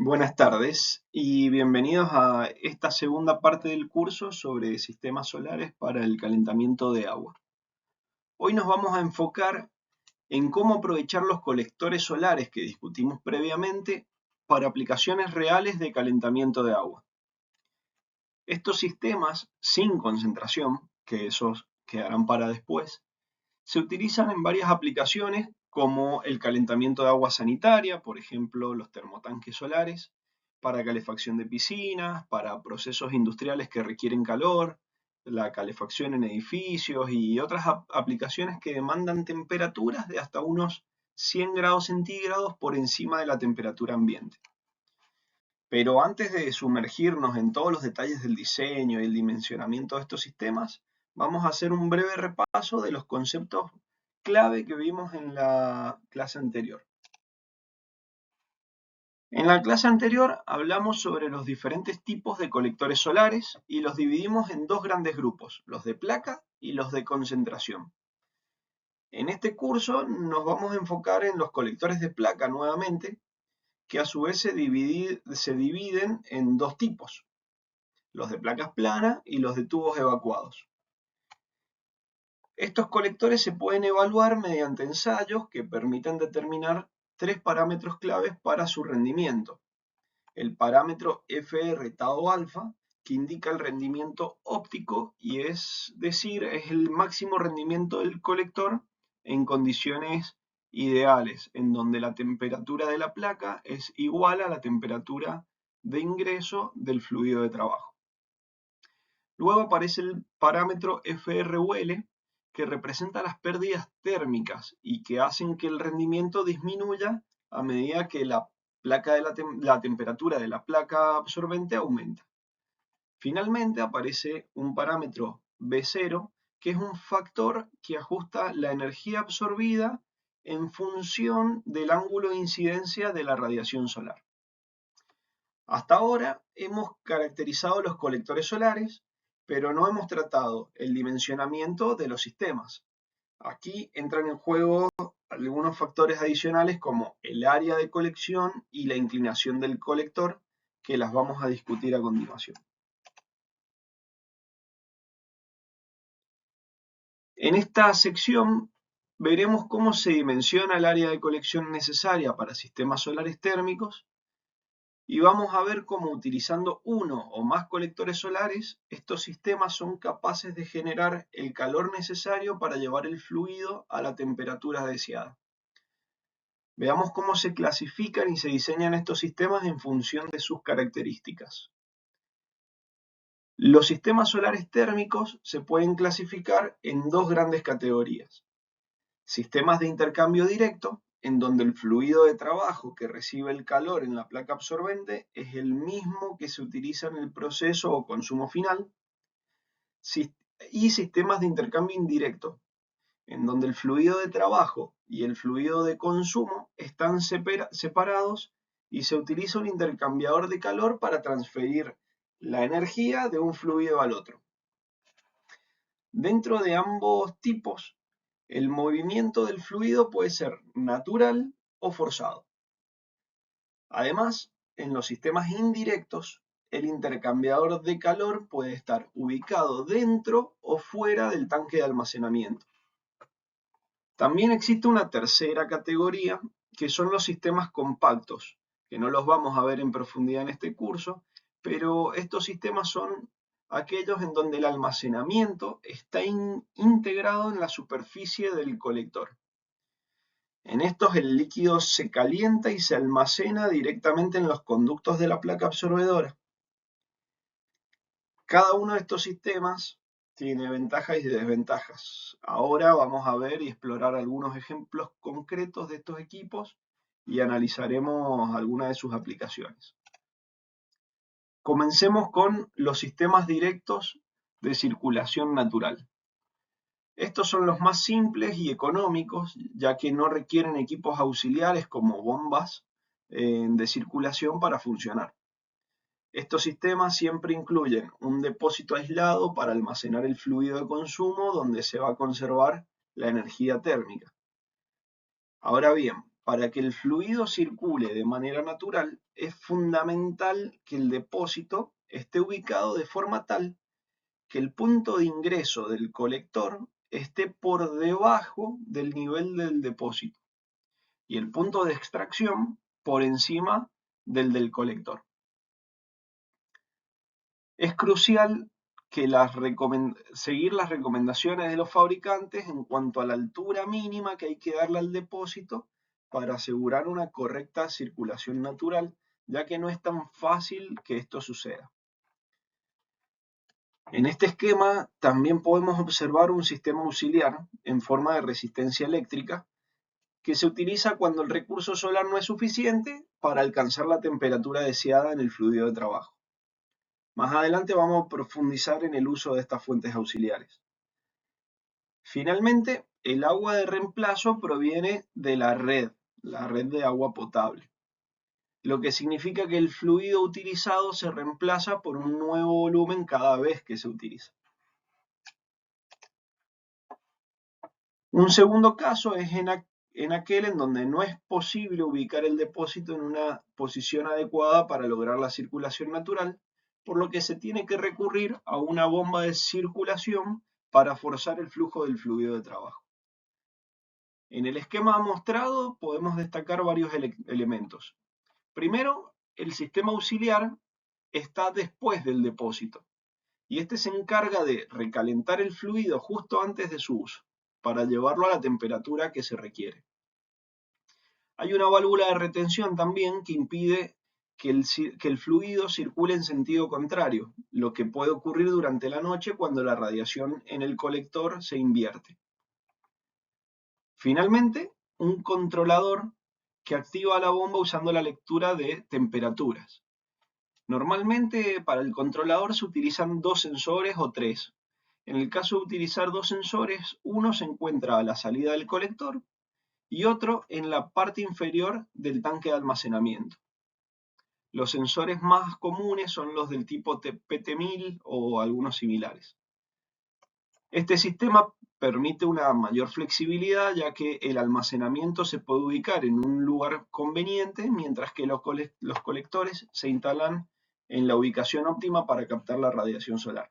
Buenas tardes y bienvenidos a esta segunda parte del curso sobre sistemas solares para el calentamiento de agua. Hoy nos vamos a enfocar en cómo aprovechar los colectores solares que discutimos previamente para aplicaciones reales de calentamiento de agua. Estos sistemas sin concentración, que esos quedarán para después, se utilizan en varias aplicaciones como el calentamiento de agua sanitaria, por ejemplo, los termotanques solares, para calefacción de piscinas, para procesos industriales que requieren calor, la calefacción en edificios y otras aplicaciones que demandan temperaturas de hasta unos 100 grados centígrados por encima de la temperatura ambiente. Pero antes de sumergirnos en todos los detalles del diseño y el dimensionamiento de estos sistemas, vamos a hacer un breve repaso de los conceptos clave que vimos en la clase anterior. En la clase anterior hablamos sobre los diferentes tipos de colectores solares y los dividimos en dos grandes grupos, los de placa y los de concentración. En este curso nos vamos a enfocar en los colectores de placa nuevamente, que a su vez se dividen en dos tipos, los de placas planas y los de tubos evacuados. Estos colectores se pueden evaluar mediante ensayos que permiten determinar tres parámetros claves para su rendimiento. El parámetro FR Tau alfa, que indica el rendimiento óptico y es decir, es el máximo rendimiento del colector en condiciones ideales, en donde la temperatura de la placa es igual a la temperatura de ingreso del fluido de trabajo. Luego aparece el parámetro FRUL, que representa las pérdidas térmicas y que hacen que el rendimiento disminuya a medida que la temperatura de la placa absorbente aumenta. Finalmente aparece un parámetro B0, que es un factor que ajusta la energía absorbida en función del ángulo de incidencia de la radiación solar. Hasta ahora hemos caracterizado los colectores solares, pero no hemos tratado el dimensionamiento de los sistemas. Aquí entran en juego algunos factores adicionales como el área de colección y la inclinación del colector, que las vamos a discutir a continuación. En esta sección veremos cómo se dimensiona el área de colección necesaria para sistemas solares térmicos y vamos a ver cómo utilizando uno o más colectores solares, estos sistemas son capaces de generar el calor necesario para llevar el fluido a la temperatura deseada. Veamos cómo se clasifican y se diseñan estos sistemas en función de sus características. Los sistemas solares térmicos se pueden clasificar en dos grandes categorías. Sistemas de intercambio directo, en donde el fluido de trabajo que recibe el calor en la placa absorbente es el mismo que se utiliza en el proceso o consumo final, y sistemas de intercambio indirecto, en donde el fluido de trabajo y el fluido de consumo están separados y se utiliza un intercambiador de calor para transferir la energía de un fluido al otro. Dentro de ambos tipos, el movimiento del fluido puede ser natural o forzado. Además, en los sistemas indirectos, el intercambiador de calor puede estar ubicado dentro o fuera del tanque de almacenamiento. También existe una tercera categoría, que son los sistemas compactos, que no los vamos a ver en profundidad en este curso, pero estos sistemas son aquellos en donde el almacenamiento está integrado en la superficie del colector. En estos el líquido se calienta y se almacena directamente en los conductos de la placa absorbedora. Cada uno de estos sistemas tiene ventajas y desventajas. Ahora vamos a ver y explorar algunos ejemplos concretos de estos equipos y analizaremos algunas de sus aplicaciones. Comencemos con los sistemas directos de circulación natural. Estos son los más simples y económicos, ya que no requieren equipos auxiliares como bombas de circulación para funcionar. Estos sistemas siempre incluyen un depósito aislado para almacenar el fluido de consumo donde se va a conservar la energía térmica. Ahora bien, Para que el fluido circule de manera natural, es fundamental que el depósito esté ubicado de forma tal que el punto de ingreso del colector esté por debajo del nivel del depósito y el punto de extracción por encima del colector. Es crucial que seguir las recomendaciones de los fabricantes en cuanto a la altura mínima que hay que darle al depósito para asegurar una correcta circulación natural, ya que no es tan fácil que esto suceda. En este esquema también podemos observar un sistema auxiliar en forma de resistencia eléctrica que se utiliza cuando el recurso solar no es suficiente para alcanzar la temperatura deseada en el fluido de trabajo. Más adelante vamos a profundizar en el uso de estas fuentes auxiliares. Finalmente, el agua de reemplazo proviene de la red de agua potable, lo que significa que el fluido utilizado se reemplaza por un nuevo volumen cada vez que se utiliza. Un segundo caso es en aquel en donde no es posible ubicar el depósito en una posición adecuada para lograr la circulación natural, por lo que se tiene que recurrir a una bomba de circulación para forzar el flujo del fluido de trabajo. En el esquema mostrado podemos destacar varios elementos. Primero, el sistema auxiliar está después del depósito y este se encarga de recalentar el fluido justo antes de su uso para llevarlo a la temperatura que se requiere. Hay una válvula de retención también que impide que el fluido circule en sentido contrario, lo que puede ocurrir durante la noche cuando la radiación en el colector se invierte. Finalmente, un controlador que activa la bomba usando la lectura de temperaturas. Normalmente para el controlador se utilizan 2 sensores o 3. En el caso de utilizar 2 sensores, uno se encuentra a la salida del colector y otro en la parte inferior del tanque de almacenamiento. Los sensores más comunes son los del tipo PT1000 o algunos similares. Este sistema permite una mayor flexibilidad, ya que el almacenamiento se puede ubicar en un lugar conveniente, mientras que los colectores se instalan en la ubicación óptima para captar la radiación solar.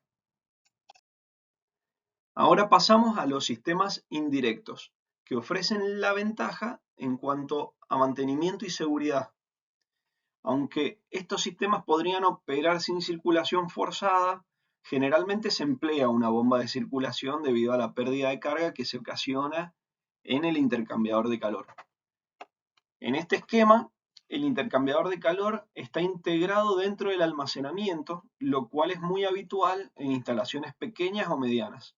Ahora pasamos a los sistemas indirectos, que ofrecen la ventaja en cuanto a mantenimiento y seguridad. Aunque estos sistemas podrían operar sin circulación forzada, generalmente se emplea una bomba de circulación debido a la pérdida de carga que se ocasiona en el intercambiador de calor. En este esquema, el intercambiador de calor está integrado dentro del almacenamiento, lo cual es muy habitual en instalaciones pequeñas o medianas.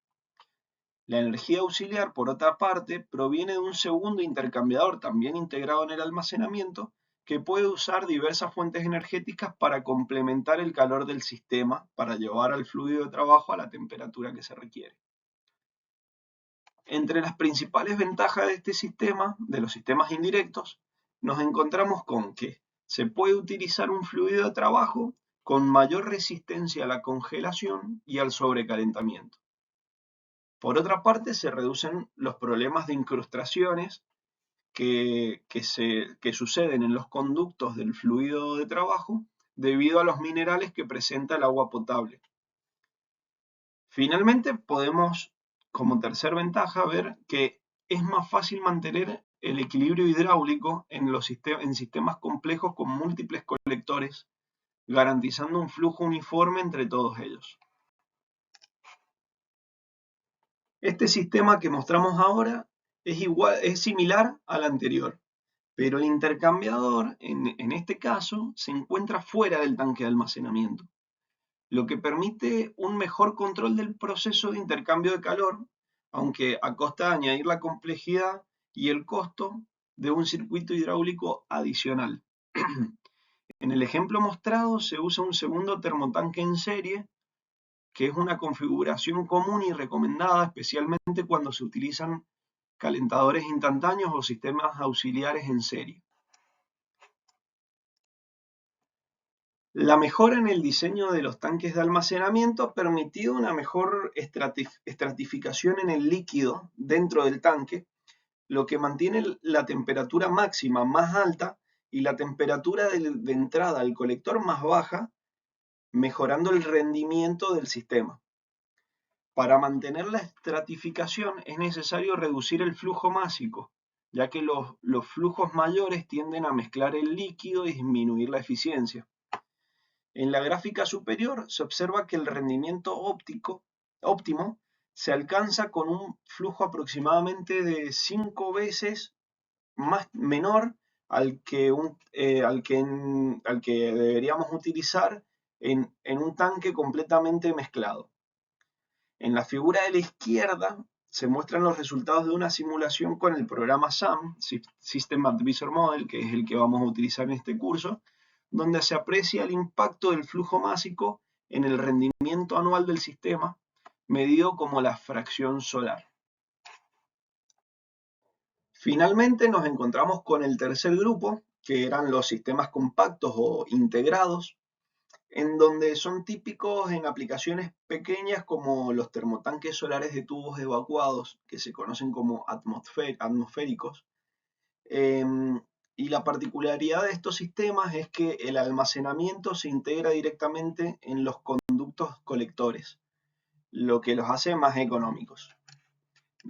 La energía auxiliar, por otra parte, proviene de un segundo intercambiador también integrado en el almacenamiento, que puede usar diversas fuentes energéticas para complementar el calor del sistema para llevar al fluido de trabajo a la temperatura que se requiere. Entre las principales ventajas de este sistema, de los sistemas indirectos, nos encontramos con que se puede utilizar un fluido de trabajo con mayor resistencia a la congelación y al sobrecalentamiento. Por otra parte, se reducen los problemas de incrustaciones que suceden en los conductos del fluido de trabajo debido a los minerales que presenta el agua potable. Finalmente, podemos, como tercer ventaja, ver que es más fácil mantener el equilibrio hidráulico en sistemas complejos con múltiples colectores, garantizando un flujo uniforme entre todos ellos. Este sistema que mostramos ahora es similar al anterior, pero el intercambiador, en este caso, se encuentra fuera del tanque de almacenamiento, lo que permite un mejor control del proceso de intercambio de calor, aunque a costa de añadir la complejidad y el costo de un circuito hidráulico adicional. En el ejemplo mostrado se usa un segundo termotanque en serie, que es una configuración común y recomendada especialmente cuando se utilizan calentadores instantáneos o sistemas auxiliares en serie. La mejora en el diseño de los tanques de almacenamiento ha permitido una mejor estratificación en el líquido dentro del tanque, lo que mantiene la temperatura máxima más alta y la temperatura de entrada al colector más baja, mejorando el rendimiento del sistema. Para mantener la estratificación es necesario reducir el flujo másico, ya que los flujos mayores tienden a mezclar el líquido y disminuir la eficiencia. En la gráfica superior se observa que el rendimiento óptimo se alcanza con un flujo aproximadamente de 5 veces menor al que deberíamos utilizar en un tanque completamente mezclado. En la figura de la izquierda se muestran los resultados de una simulación con el programa SAM, System Advisor Model, que es el que vamos a utilizar en este curso, donde se aprecia el impacto del flujo másico en el rendimiento anual del sistema, medido como la fracción solar. Finalmente nos encontramos con el tercer grupo, que eran los sistemas compactos o integrados, en donde son típicos en aplicaciones pequeñas como los termotanques solares de tubos evacuados, que se conocen como atmosféricos. Y la particularidad de estos sistemas es que el almacenamiento se integra directamente en los conductos colectores, lo que los hace más económicos.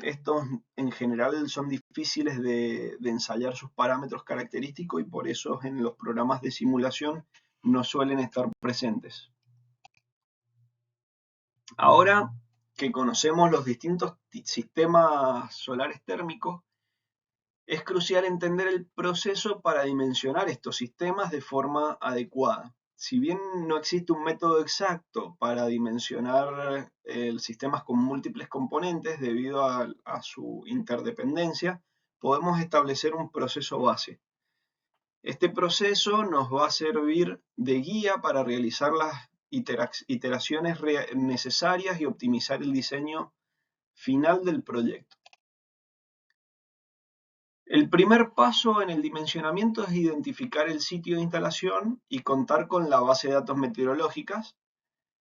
Estos en general son difíciles de ensayar sus parámetros característicos y por eso en los programas de simulación no suelen estar presentes. Ahora que conocemos los distintos sistemas solares térmicos, es crucial entender el proceso para dimensionar estos sistemas de forma adecuada. Si bien no existe un método exacto para dimensionar sistemas con múltiples componentes debido a su interdependencia, podemos establecer un proceso base. Este proceso nos va a servir de guía para realizar las iteraciones necesarias y optimizar el diseño final del proyecto. El primer paso en el dimensionamiento es identificar el sitio de instalación y contar con la base de datos meteorológicas,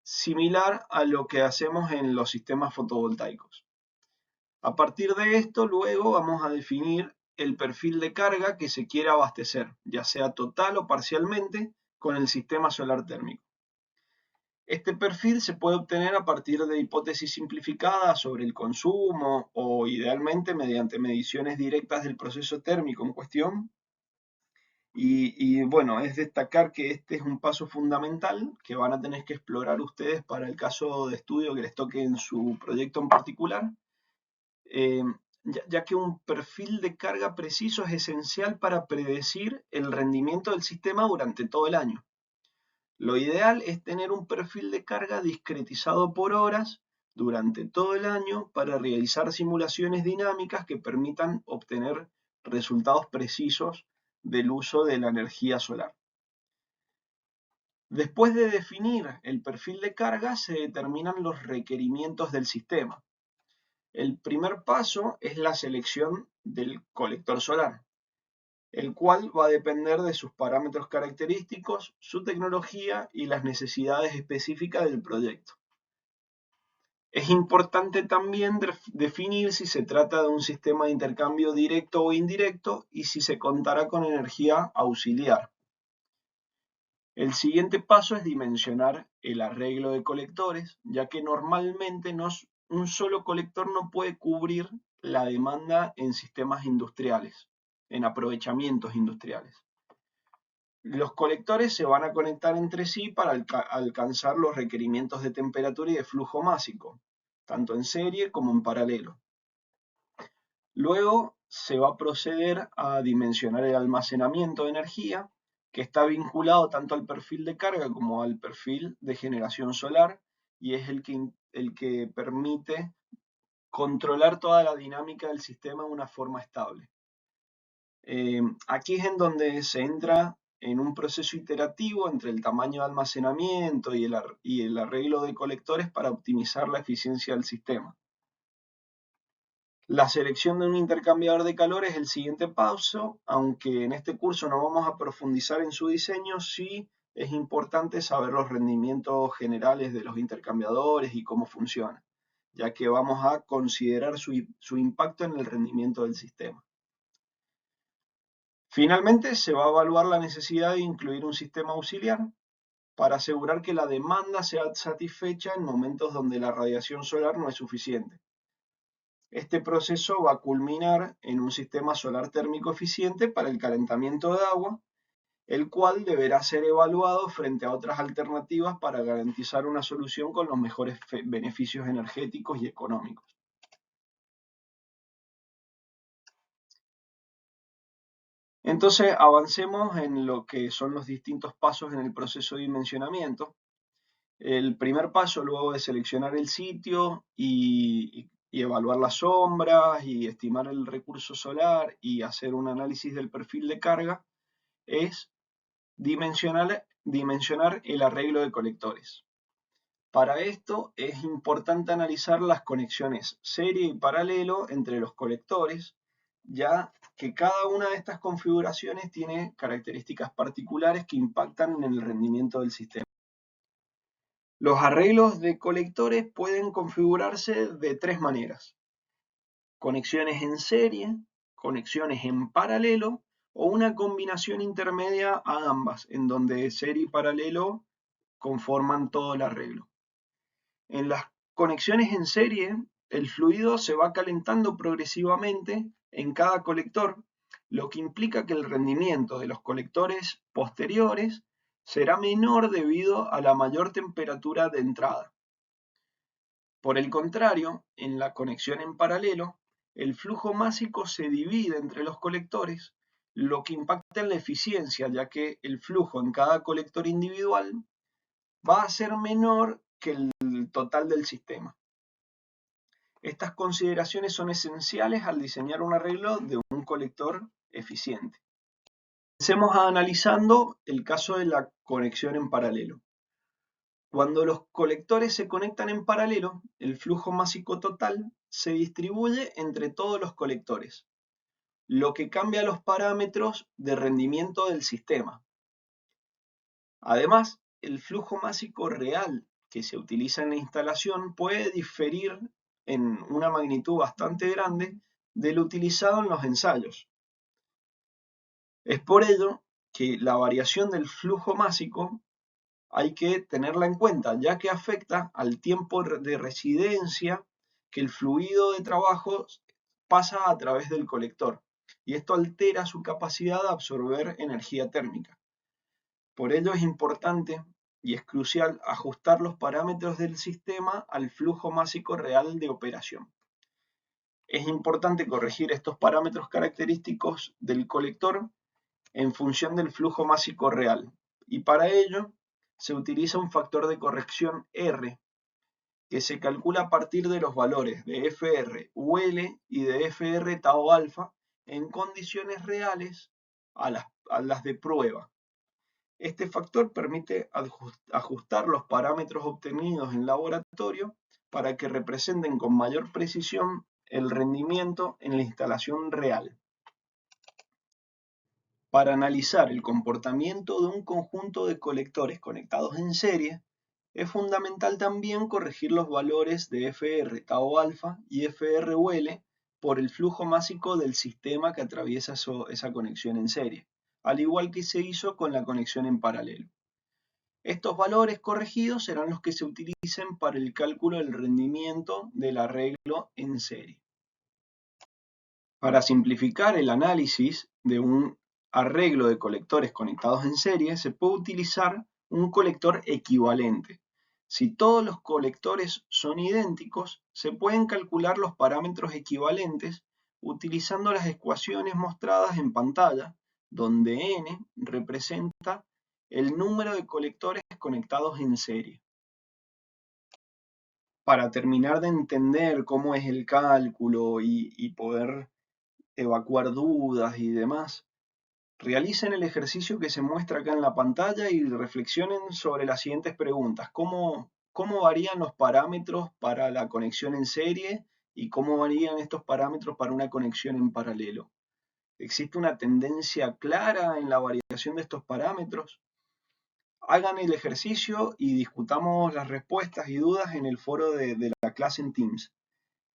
similar a lo que hacemos en los sistemas fotovoltaicos. A partir de esto, luego vamos a definir el perfil de carga que se quiere abastecer, ya sea total o parcialmente, con el sistema solar térmico. Este perfil se puede obtener a partir de hipótesis simplificadas sobre el consumo o idealmente mediante mediciones directas del proceso térmico en cuestión. Y bueno, es destacar que este es un paso fundamental que van a tener que explorar ustedes para el caso de estudio que les toque en su proyecto en particular, ya que un perfil de carga preciso es esencial para predecir el rendimiento del sistema durante todo el año. Lo ideal es tener un perfil de carga discretizado por horas durante todo el año para realizar simulaciones dinámicas que permitan obtener resultados precisos del uso de la energía solar. Después de definir el perfil de carga, se determinan los requerimientos del sistema. El primer paso es la selección del colector solar, el cual va a depender de sus parámetros característicos, su tecnología y las necesidades específicas del proyecto. Es importante también definir si se trata de un sistema de intercambio directo o indirecto y si se contará con energía auxiliar. El siguiente paso es dimensionar el arreglo de colectores, ya que normalmente un solo colector no puede cubrir la demanda en sistemas industriales, en aprovechamientos industriales. Los colectores se van a conectar entre sí para alcanzar los requerimientos de temperatura y de flujo másico, tanto en serie como en paralelo. Luego se va a proceder a dimensionar el almacenamiento de energía, que está vinculado tanto al perfil de carga como al perfil de generación solar, y es el que permite controlar toda la dinámica del sistema de una forma estable. Aquí es en donde se entra en un proceso iterativo entre el tamaño de almacenamiento y el arreglo de colectores para optimizar la eficiencia del sistema. La selección de un intercambiador de calor es el siguiente paso, aunque en este curso no vamos a profundizar en su diseño, sí es importante saber los rendimientos generales de los intercambiadores y cómo funcionan, ya que vamos a considerar su impacto en el rendimiento del sistema. Finalmente, se va a evaluar la necesidad de incluir un sistema auxiliar para asegurar que la demanda sea satisfecha en momentos donde la radiación solar no es suficiente. Este proceso va a culminar en un sistema solar térmico eficiente para el calentamiento de agua, el cual deberá ser evaluado frente a otras alternativas para garantizar una solución con los mejores beneficios energéticos y económicos. Entonces, avancemos en lo que son los distintos pasos en el proceso de dimensionamiento. El primer paso, luego de seleccionar el sitio y evaluar las sombras y estimar el recurso solar y hacer un análisis del perfil de carga, es dimensionar el arreglo de colectores. Para esto es importante analizar las conexiones serie y paralelo entre los colectores, ya que cada una de estas configuraciones tiene características particulares que impactan en el rendimiento del sistema. Los arreglos de colectores pueden configurarse de tres maneras: conexiones en serie, conexiones en paralelo o una combinación intermedia a ambas, en donde serie y paralelo conforman todo el arreglo. En las conexiones en serie, el fluido se va calentando progresivamente en cada colector, lo que implica que el rendimiento de los colectores posteriores será menor debido a la mayor temperatura de entrada. Por el contrario, en la conexión en paralelo, el flujo másico se divide entre los colectores, lo que impacta en la eficiencia, ya que el flujo en cada colector individual va a ser menor que el total del sistema. Estas consideraciones son esenciales al diseñar un arreglo de un colector eficiente. Comencemos analizando el caso de la conexión en paralelo. Cuando los colectores se conectan en paralelo, el flujo másico total se distribuye entre todos los colectores, lo que cambia los parámetros de rendimiento del sistema. Además, el flujo másico real que se utiliza en la instalación puede diferir en una magnitud bastante grande del utilizado en los ensayos. Es por ello que la variación del flujo másico hay que tenerla en cuenta, ya que afecta al tiempo de residencia que el fluido de trabajo pasa a través del colector, y esto altera su capacidad de absorber energía térmica. Por ello es importante y es crucial ajustar los parámetros del sistema al flujo másico real de operación. Es importante corregir estos parámetros característicos del colector en función del flujo másico real, y para ello se utiliza un factor de corrección R, que se calcula a partir de los valores de FR UL y de FR tau alfa en condiciones reales a las de prueba. Este factor permite ajustar los parámetros obtenidos en laboratorio para que representen con mayor precisión el rendimiento en la instalación real. Para analizar el comportamiento de un conjunto de colectores conectados en serie, es fundamental también corregir los valores de FR tau alfa y FR UL por el flujo másico del sistema que atraviesa esa conexión en serie, al igual que se hizo con la conexión en paralelo. Estos valores corregidos serán los que se utilicen para el cálculo del rendimiento del arreglo en serie. Para simplificar el análisis de un arreglo de colectores conectados en serie, se puede utilizar un colector equivalente. Si todos los colectores son idénticos, se pueden calcular los parámetros equivalentes utilizando las ecuaciones mostradas en pantalla, donde n representa el número de colectores conectados en serie. Para terminar de entender cómo es el cálculo y poder evacuar dudas y demás, realicen el ejercicio que se muestra acá en la pantalla y reflexionen sobre las siguientes preguntas. ¿Cómo varían los parámetros para la conexión en serie y cómo varían estos parámetros para una conexión en paralelo? ¿Existe una tendencia clara en la variación de estos parámetros? Hagan el ejercicio y discutamos las respuestas y dudas en el foro de la clase en Teams.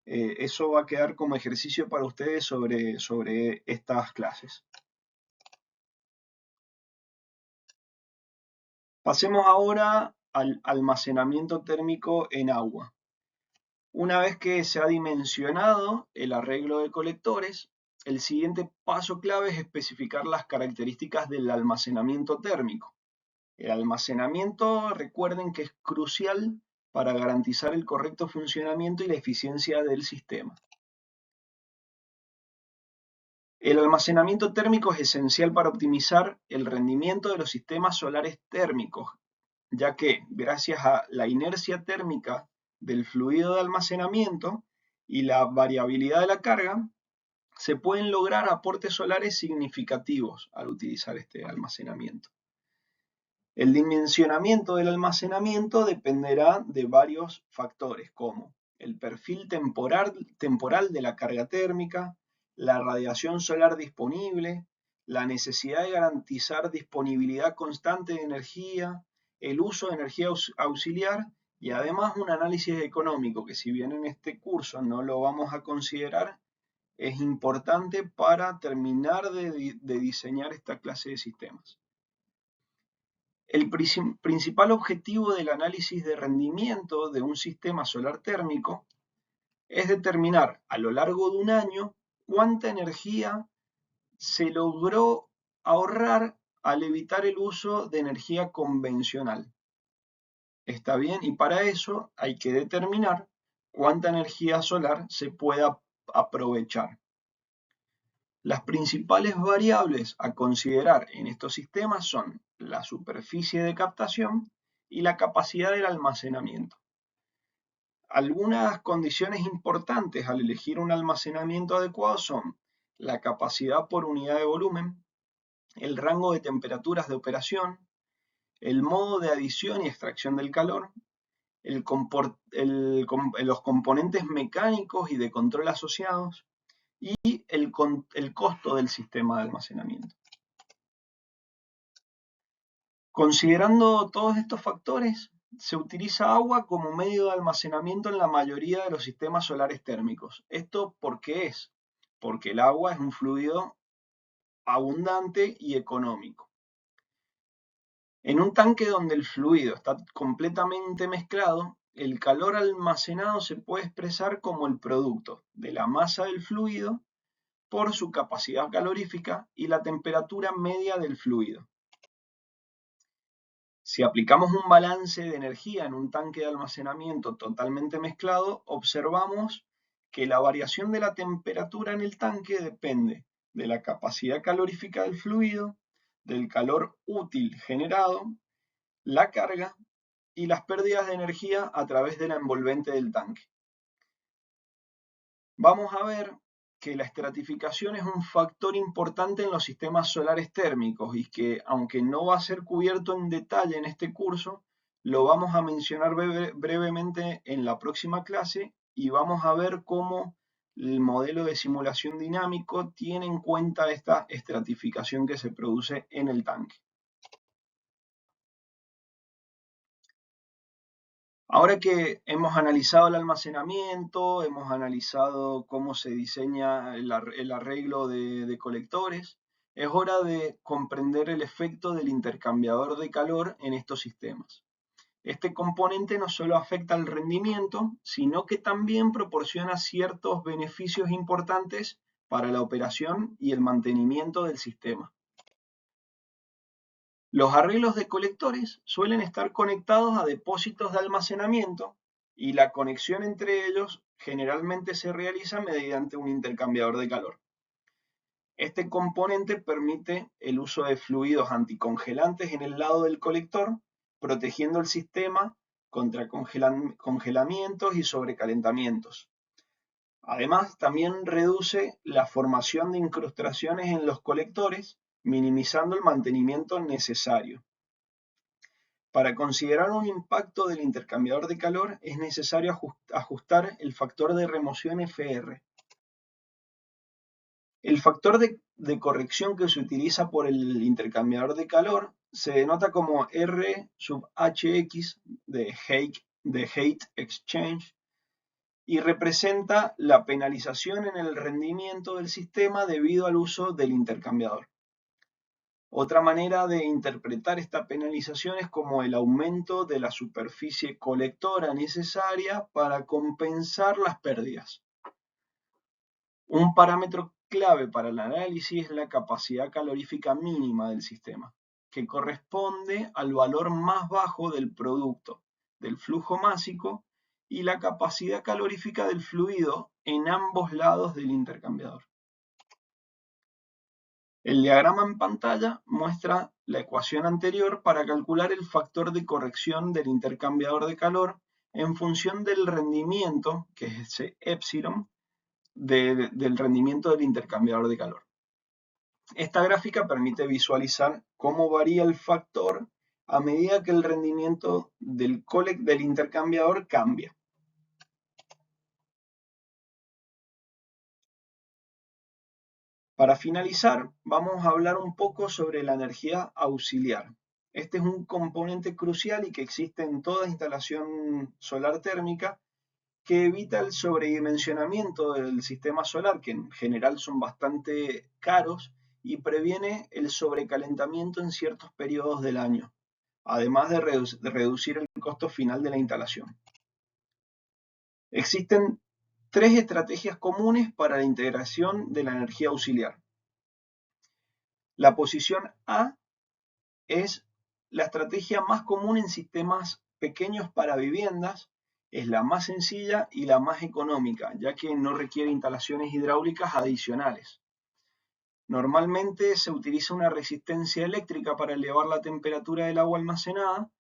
Eso va a quedar como ejercicio para ustedes sobre estas clases. Pasemos ahora al almacenamiento térmico en agua. Una vez que se ha dimensionado el arreglo de colectores, el siguiente paso clave es especificar las características del almacenamiento térmico. El almacenamiento, recuerden que es crucial para garantizar el correcto funcionamiento y la eficiencia del sistema. El almacenamiento térmico es esencial para optimizar el rendimiento de los sistemas solares térmicos, ya que gracias a la inercia térmica del fluido de almacenamiento y la variabilidad de la carga, se pueden lograr aportes solares significativos al utilizar este almacenamiento. El dimensionamiento del almacenamiento dependerá de varios factores como el perfil temporal de la carga térmica, la radiación solar disponible, la necesidad de garantizar disponibilidad constante de energía, el uso de energía auxiliar y además un análisis económico que, si bien en este curso no lo vamos a considerar, es importante para terminar de diseñar esta clase de sistemas. El principal objetivo del análisis de rendimiento de un sistema solar térmico es determinar a lo largo de un año cuánta energía se logró ahorrar al evitar el uso de energía convencional. ¿Está bien? Y para eso hay que determinar cuánta energía solar se pueda aprovechar. Las principales variables a considerar en estos sistemas son la superficie de captación y la capacidad del almacenamiento. Algunas condiciones importantes al elegir un almacenamiento adecuado son la capacidad por unidad de volumen, el rango de temperaturas de operación, el modo de adición y extracción del calor, los componentes mecánicos y de control asociados, y el costo del sistema de almacenamiento. Considerando todos estos factores, se utiliza agua como medio de almacenamiento en la mayoría de los sistemas solares térmicos. ¿Esto por qué es? Porque el agua es un fluido abundante y económico. En un tanque donde el fluido está completamente mezclado, el calor almacenado se puede expresar como el producto de la masa del fluido por su capacidad calorífica y la temperatura media del fluido. Si aplicamos un balance de energía en un tanque de almacenamiento totalmente mezclado, observamos que la variación de la temperatura en el tanque depende de la capacidad calorífica del fluido, del calor útil generado, la carga y las pérdidas de energía a través de la envolvente del tanque. Vamos a ver que la estratificación es un factor importante en los sistemas solares térmicos y que, aunque no va a ser cubierto en detalle en este curso, lo vamos a mencionar brevemente en la próxima clase y vamos a ver cómo el modelo de simulación dinámico tiene en cuenta esta estratificación que se produce en el tanque. Ahora que hemos analizado el almacenamiento, hemos analizado cómo se diseña el arreglo de colectores, es hora de comprender el efecto del intercambiador de calor en estos sistemas. Este componente no solo afecta al rendimiento, sino que también proporciona ciertos beneficios importantes para la operación y el mantenimiento del sistema. Los arreglos de colectores suelen estar conectados a depósitos de almacenamiento y la conexión entre ellos generalmente se realiza mediante un intercambiador de calor. Este componente permite el uso de fluidos anticongelantes en el lado del colector, protegiendo el sistema contra congelamientos y sobrecalentamientos. Además, también reduce la formación de incrustaciones en los colectores, minimizando el mantenimiento necesario. Para considerar un impacto del intercambiador de calor es necesario ajustar el factor de remoción FR. El factor de corrección que se utiliza por el intercambiador de calor se denota como R sub HX de Heat Exchange y representa la penalización en el rendimiento del sistema debido al uso del intercambiador. Otra manera de interpretar esta penalización es como el aumento de la superficie colectora necesaria para compensar las pérdidas. Un parámetro clave para el análisis es la capacidad calorífica mínima del sistema, que corresponde al valor más bajo del producto, del flujo másico y la capacidad calorífica del fluido en ambos lados del intercambiador. El diagrama en pantalla muestra la ecuación anterior para calcular el factor de corrección del intercambiador de calor en función del rendimiento, que es ese epsilon, del rendimiento del intercambiador de calor. Esta gráfica permite visualizar cómo varía el factor a medida que el rendimiento del intercambiador cambia. Para finalizar, vamos a hablar un poco sobre la energía auxiliar. Este es un componente crucial y que existe en toda instalación solar térmica que evita el sobredimensionamiento del sistema solar, que en general son bastante caros, y previene el sobrecalentamiento en ciertos periodos del año, además de reducir el costo final de la instalación. Existen tres estrategias comunes para la integración de la energía auxiliar. La posición A es la estrategia más común en sistemas pequeños para viviendas, es la más sencilla y la más económica, ya que no requiere instalaciones hidráulicas adicionales. Normalmente se utiliza una resistencia eléctrica para elevar la temperatura del agua almacenada,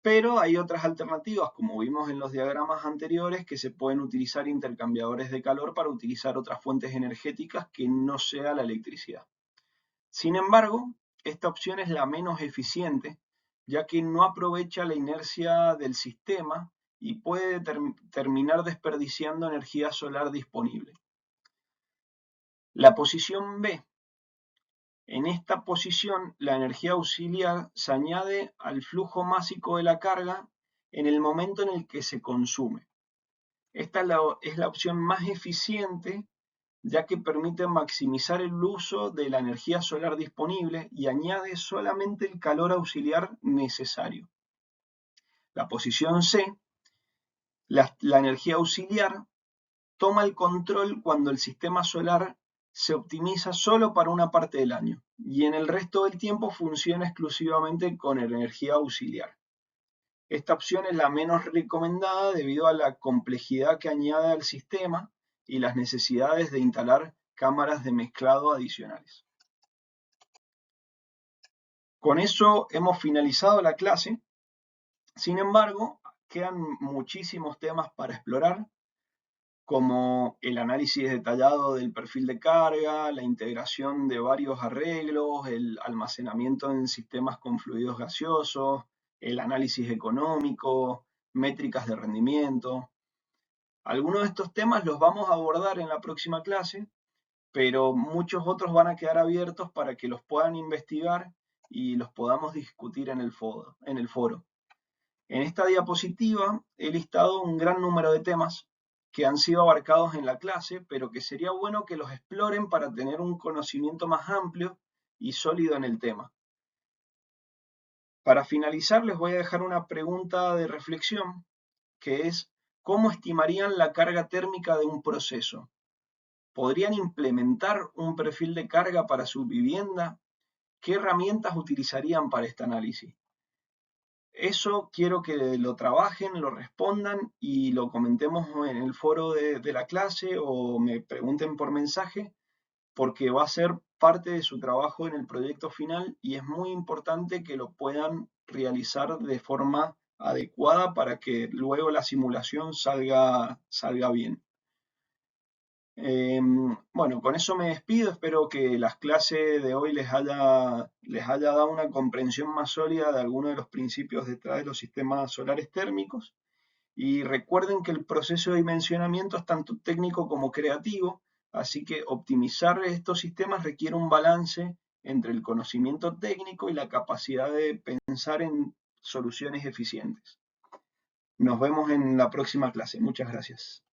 pero hay otras alternativas, como vimos en los diagramas anteriores, que se pueden utilizar intercambiadores de calor para utilizar otras fuentes energéticas que no sea la electricidad. Sin embargo, esta opción es la menos eficiente, ya que no aprovecha la inercia del sistema y puede terminar desperdiciando energía solar disponible. La posición B. En esta posición, la energía auxiliar se añade al flujo másico de la carga en el momento en el que se consume. Esta es la opción más eficiente, ya que permite maximizar el uso de la energía solar disponible y añade solamente el calor auxiliar necesario. La posición C, la energía auxiliar, toma el control cuando el sistema solar se optimiza solo para una parte del año y en el resto del tiempo funciona exclusivamente con energía auxiliar. Esta opción es la menos recomendada debido a la complejidad que añade al sistema y las necesidades de instalar cámaras de mezclado adicionales. Con eso hemos finalizado la clase. Sin embargo, quedan muchísimos temas para explorar, como el análisis detallado del perfil de carga, la integración de varios arreglos, el almacenamiento en sistemas con fluidos gaseosos, el análisis económico, métricas de rendimiento. Algunos de estos temas los vamos a abordar en la próxima clase, pero muchos otros van a quedar abiertos para que los puedan investigar y los podamos discutir en el foro. En esta diapositiva he listado un gran número de temas que han sido abarcados en la clase, pero que sería bueno que los exploren para tener un conocimiento más amplio y sólido en el tema. Para finalizar, les voy a dejar una pregunta de reflexión, que es: ¿cómo estimarían la carga térmica de un proceso? ¿Podrían implementar un perfil de carga para su vivienda? ¿Qué herramientas utilizarían para este análisis? Eso quiero que lo trabajen, lo respondan y lo comentemos en el foro de la clase o me pregunten por mensaje, porque va a ser parte de su trabajo en el proyecto final y es muy importante que lo puedan realizar de forma adecuada para que luego la simulación salga bien. Bueno, con eso me despido. Espero que las clases de hoy les haya dado una comprensión más sólida de algunos de los principios detrás de los sistemas solares térmicos. Y recuerden que el proceso de dimensionamiento es tanto técnico como creativo, así que optimizar estos sistemas requiere un balance entre el conocimiento técnico y la capacidad de pensar en soluciones eficientes. Nos vemos en la próxima clase. Muchas gracias.